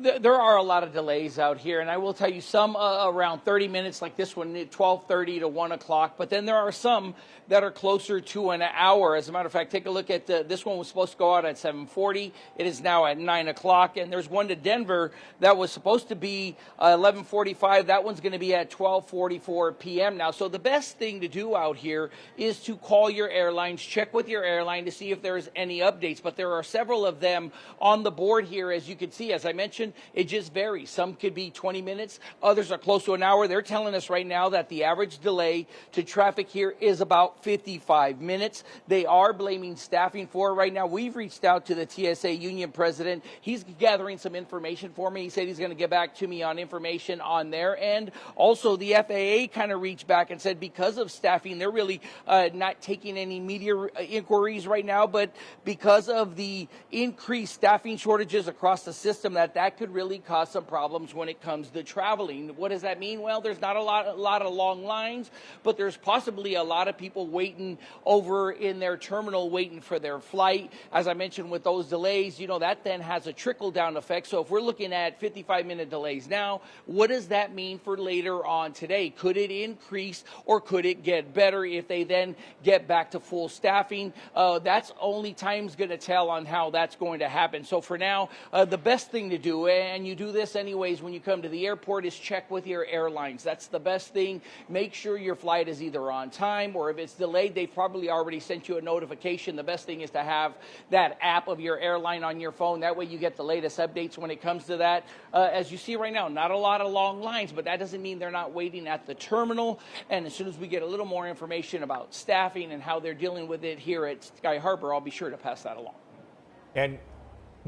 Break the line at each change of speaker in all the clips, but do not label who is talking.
There are a lot of delays out here, and I will tell you some around 30 minutes, like this one, 12:30 to 1 o'clock. But then there are some that are closer to an hour. As a matter of fact, take a look at this one was supposed to go out at 7:40. It is now at 9 o'clock. And there's one to Denver that was supposed to be 11:45. That one's going to be at 12:44 p.m. now. So the best thing to do out here is to call your airlines, check with your airline to see if there's any updates. But there are several of them on the board here, as you can see. As I mentioned, it just varies. Some could be 20 minutes. Others are close to an hour. They're telling us right now that the average delay to traffic here is about 55 minutes. They are blaming staffing for it right now. We've reached out to the TSA union president. He's gathering some information for me. He said he's going to get back to me on information on their end. Also, the FAA kind of reached back and said because of staffing, they're really not taking any media inquiries right now, but because of the increased staffing shortages across the system, that could really cause some problems when it comes to traveling. What does that mean? Well, there's not a lot of long lines, but there's possibly a lot of people waiting over in their terminal waiting for their flight. As I mentioned, with those delays, that then has a trickle-down effect. So if we're looking at 55-minute delays now, what does that mean for later on today? Could it increase or could it get better if they then get back to full staffing? That's only time's going to tell on how that's going to happen. So for now, the best thing to do, and you do this anyways when you come to the airport, is check with your airlines. That's the best thing. Make sure your flight is either on time, or if it's delayed, they've probably already sent you a notification. The best thing is to have that app of your airline on your phone. That way you get the latest updates when it comes to that. As you see right now, not a lot of long lines, but that doesn't mean they're not waiting at the terminal. And as soon as we get a little more information about staffing and how they're dealing with it here at Sky Harbor, I'll be sure to pass that along.
And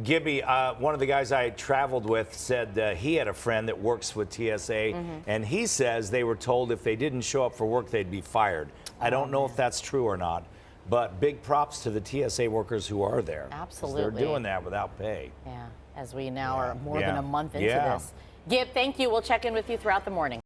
Gibby, one of the guys I traveled with said he had a friend that works with TSA, and he says they were told if they didn't show up for work, they'd be fired. I don't know if that's true or not, but big props to the TSA workers who are there.
Absolutely.
They're doing that without pay.
Yeah, as we now are more than a month into this. Gib, thank you. We'll check in with you throughout the morning.